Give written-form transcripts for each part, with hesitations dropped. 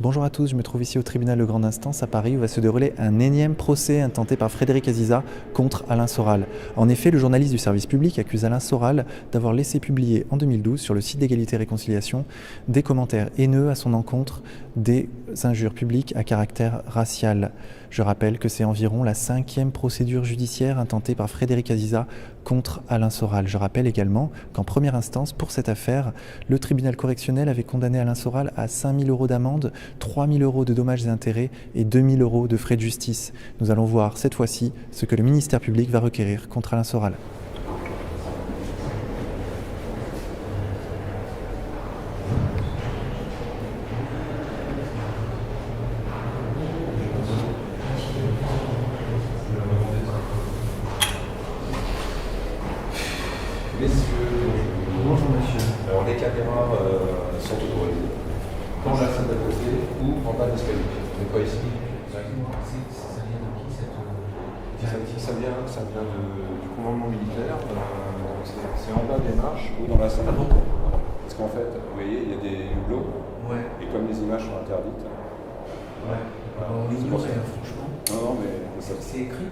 Bonjour à tous, je me trouve ici au tribunal de grande instance à Paris où va se dérouler un énième procès intenté par Frédéric Aziza contre Alain Soral. En effet, le journaliste du service public accuse Alain Soral d'avoir laissé publier en 2012 sur le site d'égalité et réconciliation des commentaires haineux à son encontre, des injures publiques à caractère racial. Je rappelle que c'est environ la 5e procédure judiciaire intentée par Frédéric Aziza contre Alain Soral. Je rappelle également qu'en première instance, pour cette affaire, le tribunal correctionnel avait condamné Alain Soral à 5 000 € d'amende, 3 000 € de dommages et intérêts et 2 000 € de frais de justice. Nous allons voir cette fois-ci ce que le ministère public va requérir contre Alain Soral. Bonjour monsieur. Alors les caméras sont autorisées dans la salle d'à côté ou en bas de l'escalier. Mais pas ici. Ça vient de qui cette directive? Ça vient du commandement militaire. C'est en bas des marches ou dans la salle. Ah bon? Parce qu'en fait, vous voyez, il y a des hublots. Ouais. Et comme les images sont interdites. Ouais. Voilà. On l'ignore franchement. Non, mais ça. C'est écrit?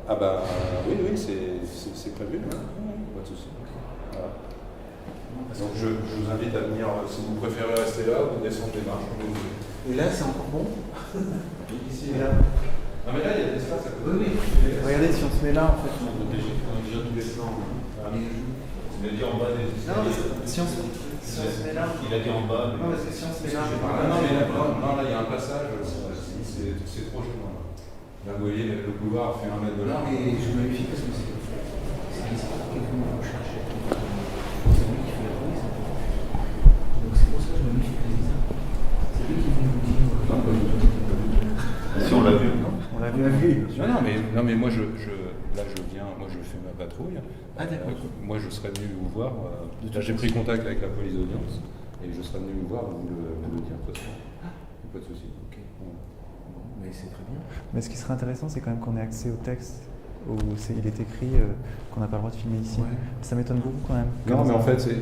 Ah bah oui, c'est prévu. Hein. Pas de souci. Voilà. Donc je vous invite à venir, si vous préférez rester là, vous descendez les marches. Et là, c'est encore bon? Ici, Et là? Non mais là, il y a de l'espace à côté. Oui. Regardez, si on se met là, en fait, On a déjà tous les plans. Il a dit en bas des escaliers. si on se met là... Il a dit en bas. Non, parce que si on se met là... Non, là, il y a un passage, c'est trop gênant. Là, vous voyez, le couloir fait 1 mètre de Non, large. mais je me méfie parce que c'est l'histoire que vous recherchez. C'est lui qui fait la police. Donc c'est pour ça que je me méfie de ça. C'est lui qui vient vous dire. Si on l'a vu, non? On l'a vu. Non, mais moi, je viens, moi, je fais ma patrouille. Ah, d'accord. Moi, je serais venu vous voir. Là, j'ai pris contact avec la police d'audience et je serais venu vous voir, vous le dire, de toute façon. Pas de souci. Ok. Bon, mais c'est très bien. Mais ce qui serait intéressant, c'est quand même qu'on ait accès au texte où il est écrit qu'on n'a pas le droit de filmer ici. Ouais. Ça m'étonne beaucoup quand même. Non, mais en fait, c'est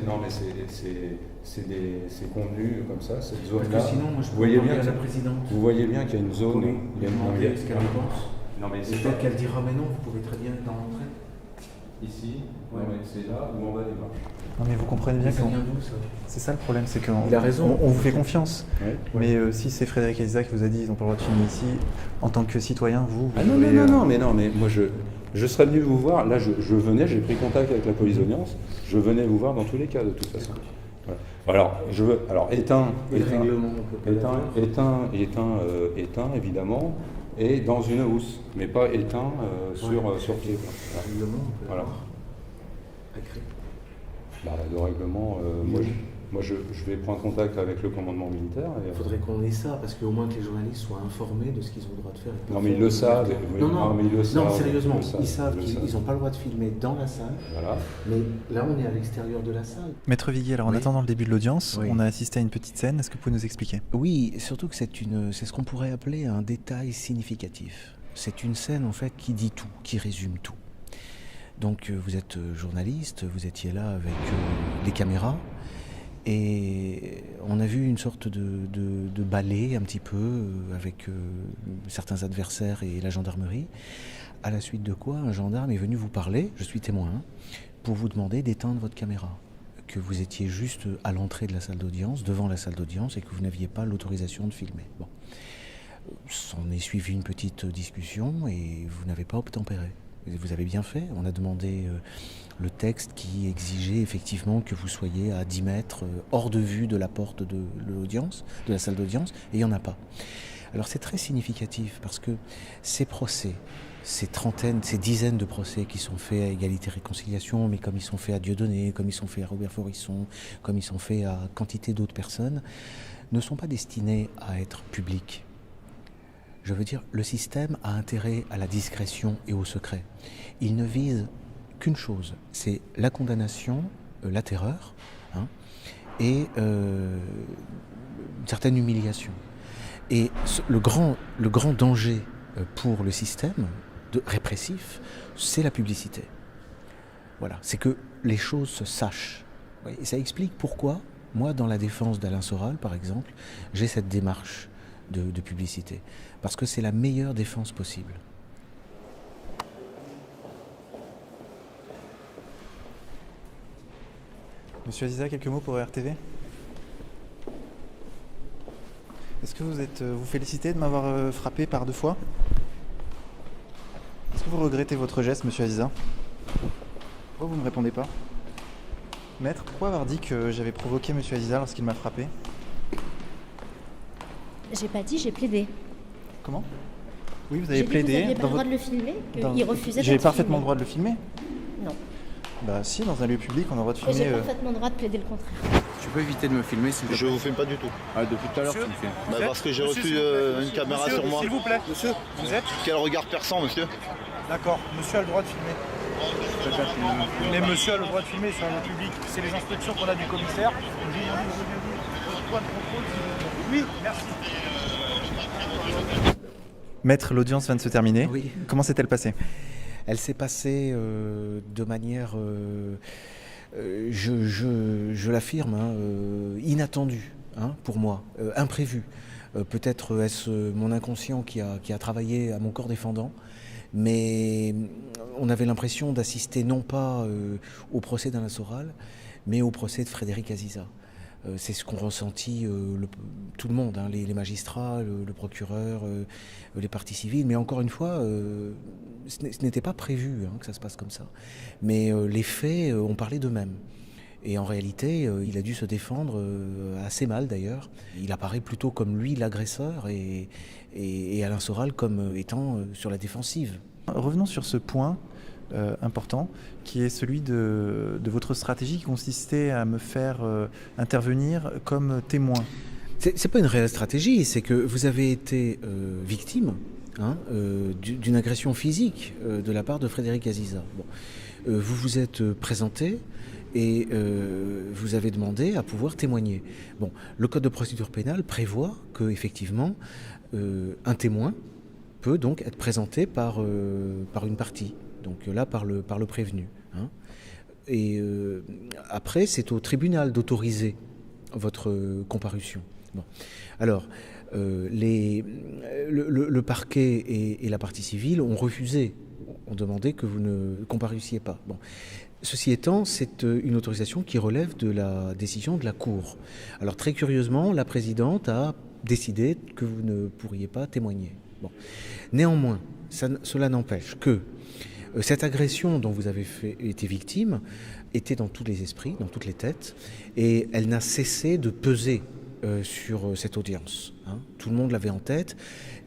contenu comme ça, cette zone-là. Parce que sinon, moi, je vous peux voyez demander bien à la que- présidente. Vous voyez bien qu'il y a une zone. Il y a Demander ce qu'elle en pense. Non, mais Et c'est peut-être qu'elle dira, mais non, vous pouvez très bien être dans l'entrée. ici, Ouais. non, mais c'est là ou en bas des marches. Non, mais vous comprenez bien Ça que vient d'où ça? c'est ça le problème, c'est qu'on Il a raison. on vous fait confiance. Ouais. Mais si c'est Frédéric Aziza qui vous a dit qu'ils n'ont pas le droit de filmer ici, en tant que citoyen, vous Ah non, devez, mais moi je serais venu vous voir. Là, je venais, j'ai pris contact avec la police d'audience. Je venais vous voir dans tous les cas, de toute façon. Voilà. Alors, éteint, Et le règlement, on peut pas le faire. éteint, évidemment, et dans une housse, mais pas éteint sur pied. Quoi. Le règlement, on peut Voilà. l'avoir. Écrit. Bah, le règlement, moi je vais prendre contact avec le commandement militaire. Il faudrait qu'on ait ça, parce qu'au moins que les journalistes soient informés de ce qu'ils ont le droit de faire. et pas Non, mais faire. ils le savent. Oui, Non, mais ils le savent. non, sérieusement, ils ils savent le qu'ils n'ont pas le droit de filmer dans la salle, Voilà. mais là, on est à l'extérieur de la salle. Maître Viguier, alors en Oui. attendant le début de l'audience, Oui. on a assisté à une petite scène. Est-ce que vous pouvez nous expliquer? Oui, surtout que c'est ce qu'on pourrait appeler un détail significatif. C'est une scène, en fait, qui dit tout, qui résume tout. Donc, vous êtes journaliste, vous étiez là avec les caméras, et on a vu une sorte de balai un petit peu avec certains adversaires et la gendarmerie, à la suite de quoi un gendarme est venu vous parler, je suis témoin, pour vous demander d'éteindre votre caméra, que vous étiez juste à l'entrée de la salle d'audience, devant la salle d'audience, et que vous n'aviez pas l'autorisation de filmer. Bon. S'en est suivi une petite discussion et vous n'avez pas obtempéré. Vous avez bien fait, on a demandé le texte qui exigeait effectivement que vous soyez à 10 mètres hors de vue de la porte de l'audience, de la salle d'audience, et il n'y en a pas. Alors c'est très significatif parce que ces procès, ces dizaines de procès qui sont faits à Égalité et Réconciliation, mais comme ils sont faits à Dieudonné, comme ils sont faits à Robert Forisson, comme ils sont faits à quantité d'autres personnes, ne sont pas destinés à être publics. Je veux dire, le système a intérêt à la discrétion et au secret. Il ne vise qu'une chose, c'est la condamnation, la terreur, et une certaine humiliation. Et le grand danger pour le système répressif, c'est la publicité. Voilà, c'est que les choses se sachent. Et ça explique pourquoi Moi, dans la défense d'Alain Soral, par exemple, j'ai cette démarche de publicité, parce que c'est la meilleure défense possible. Monsieur Aziza, quelques mots pour RTV? Est-ce que vous félicitez de m'avoir frappé par 2 fois? Est-ce que vous regrettez votre geste, monsieur Aziza? Pourquoi vous ne me répondez pas? Maître, pourquoi avoir dit que j'avais provoqué monsieur Aziza lorsqu'il m'a frappé? J'ai pas dit, j'ai plaidé. Comment? Oui, vous avez J'ai dit que plaidé. vous n'aviez pas le droit de le filmer, qu'il refusait J'ai d'être parfaitement le filmé. droit de le filmer. Non. Bah si, dans un lieu public, on a le droit de Et filmer. j'ai parfaitement le droit de plaider le contraire. Tu peux éviter de me filmer s'il te plaît? Je vous filme pas du tout. Ah, depuis tout à l'heure tu me filmes. Bah, parce que j'ai reçu une caméra sur moi. S'il vous plaît. Monsieur, vous êtes? Quel regard perçant, monsieur? D'accord, monsieur a le droit de filmer. Mais monsieur a le droit de filmer sur un lieu public. C'est les instructions qu'on a du commissaire. Point de contrôle. Oui, merci. Maître, l'audience vient de se terminer. Oui. Comment s'est-elle passée? Elle s'est passée de manière, je l'affirme, inattendue, pour moi, imprévue. Peut-être est-ce mon inconscient qui a travaillé à mon corps défendant, mais on avait l'impression d'assister non pas au procès d'Alain Soral, mais au procès de Frédéric Aziza. C'est ce qu'ont ressenti tout le monde, les magistrats, le procureur, les parties civiles. Mais encore une fois, ce n'était pas prévu que ça se passe comme ça. Mais les faits ont parlé d'eux-mêmes. Et en réalité, il a dû se défendre assez mal d'ailleurs. Il apparaît plutôt comme lui l'agresseur et Alain Soral comme étant sur la défensive. Revenons sur ce point important, qui est celui de votre stratégie qui consistait à me faire intervenir comme témoin. C'est pas une réelle stratégie, c'est que vous avez été victime d'une agression physique de la part de Frédéric Aziza. Bon. Vous vous êtes présenté et vous avez demandé à pouvoir témoigner. Bon, le Code de procédure pénale prévoit que effectivement un témoin peut donc être présenté par une partie. Donc là, par le prévenu. Et après, c'est au tribunal d'autoriser votre comparution. Bon. Alors, le parquet et la partie civile ont refusé, ont demandé que vous ne comparussiez pas. Bon. Ceci étant, c'est une autorisation qui relève de la décision de la Cour. Alors très curieusement, la présidente a décidé que vous ne pourriez pas témoigner. Bon. Néanmoins, cela n'empêche que cette agression dont vous avez été victime était dans tous les esprits, dans toutes les têtes, et elle n'a cessé de peser sur cette audience. Tout le monde l'avait en tête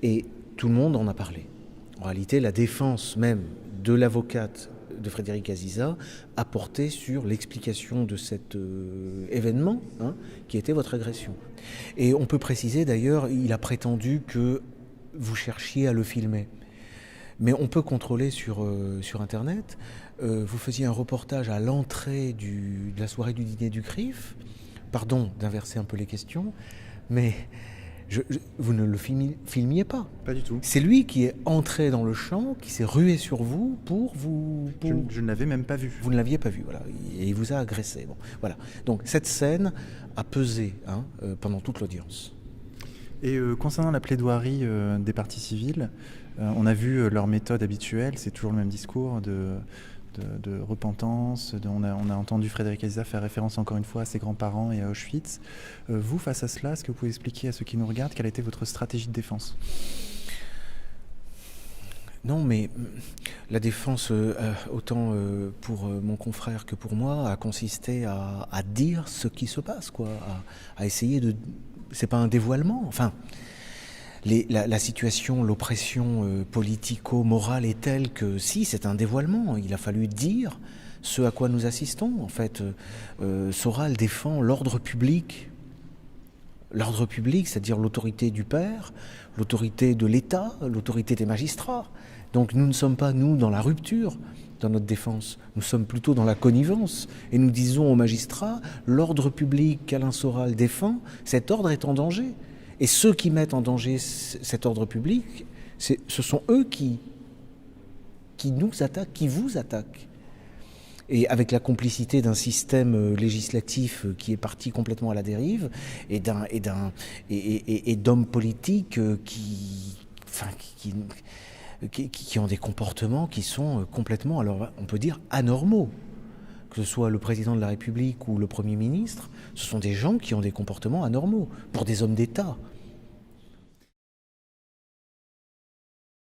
et tout le monde en a parlé. En réalité, la défense même de l'avocate de Frédéric Aziza a porté sur l'explication de cet événement qui était votre agression. Et on peut préciser d'ailleurs, il a prétendu que vous cherchiez à le filmer. Mais on peut contrôler sur Internet. Vous faisiez un reportage à l'entrée de la soirée du dîner du CRIF. Pardon d'inverser un peu les questions, mais vous ne le filmiez pas. Pas du tout. C'est lui qui est entré dans le champ, qui s'est rué sur vous pour vous... Je ne l'avais même pas vu. Vous ne l'aviez pas vu, voilà. Et il vous a agressé. Bon, voilà. Donc cette scène a pesé pendant toute l'audience. Et concernant la plaidoirie des parties civiles, on a vu leur méthode habituelle, c'est toujours le même discours de repentance. On a entendu Frédéric Aziza faire référence encore une fois à ses grands-parents et à Auschwitz. Vous, face à cela, est-ce que vous pouvez expliquer à ceux qui nous regardent quelle a été votre stratégie de défense? Non, mais la défense, autant pour mon confrère que pour moi, a consisté à dire ce qui se passe, quoi, à essayer de... C'est pas un dévoilement, enfin... La situation, l'oppression politico-morale est telle que si, c'est un dévoilement. Il a fallu dire ce à quoi nous assistons. En fait, Soral défend l'ordre public. L'ordre public, c'est-à-dire l'autorité du père, l'autorité de l'État, l'autorité des magistrats. Donc nous ne sommes pas, nous, dans la rupture dans notre défense. Nous sommes plutôt dans la connivence. Et nous disons aux magistrats, l'ordre public qu'Alain Soral défend, cet ordre est en danger. Et ceux qui mettent en danger cet ordre public, ce sont eux qui nous attaquent, qui vous attaquent. et avec la complicité d'un système législatif qui est parti complètement à la dérive, et d'hommes politiques qui ont des comportements qui sont complètement, alors on peut dire, anormaux. Que ce soit le président de la République ou le Premier ministre, ce sont des gens qui ont des comportements anormaux, pour des hommes d'État.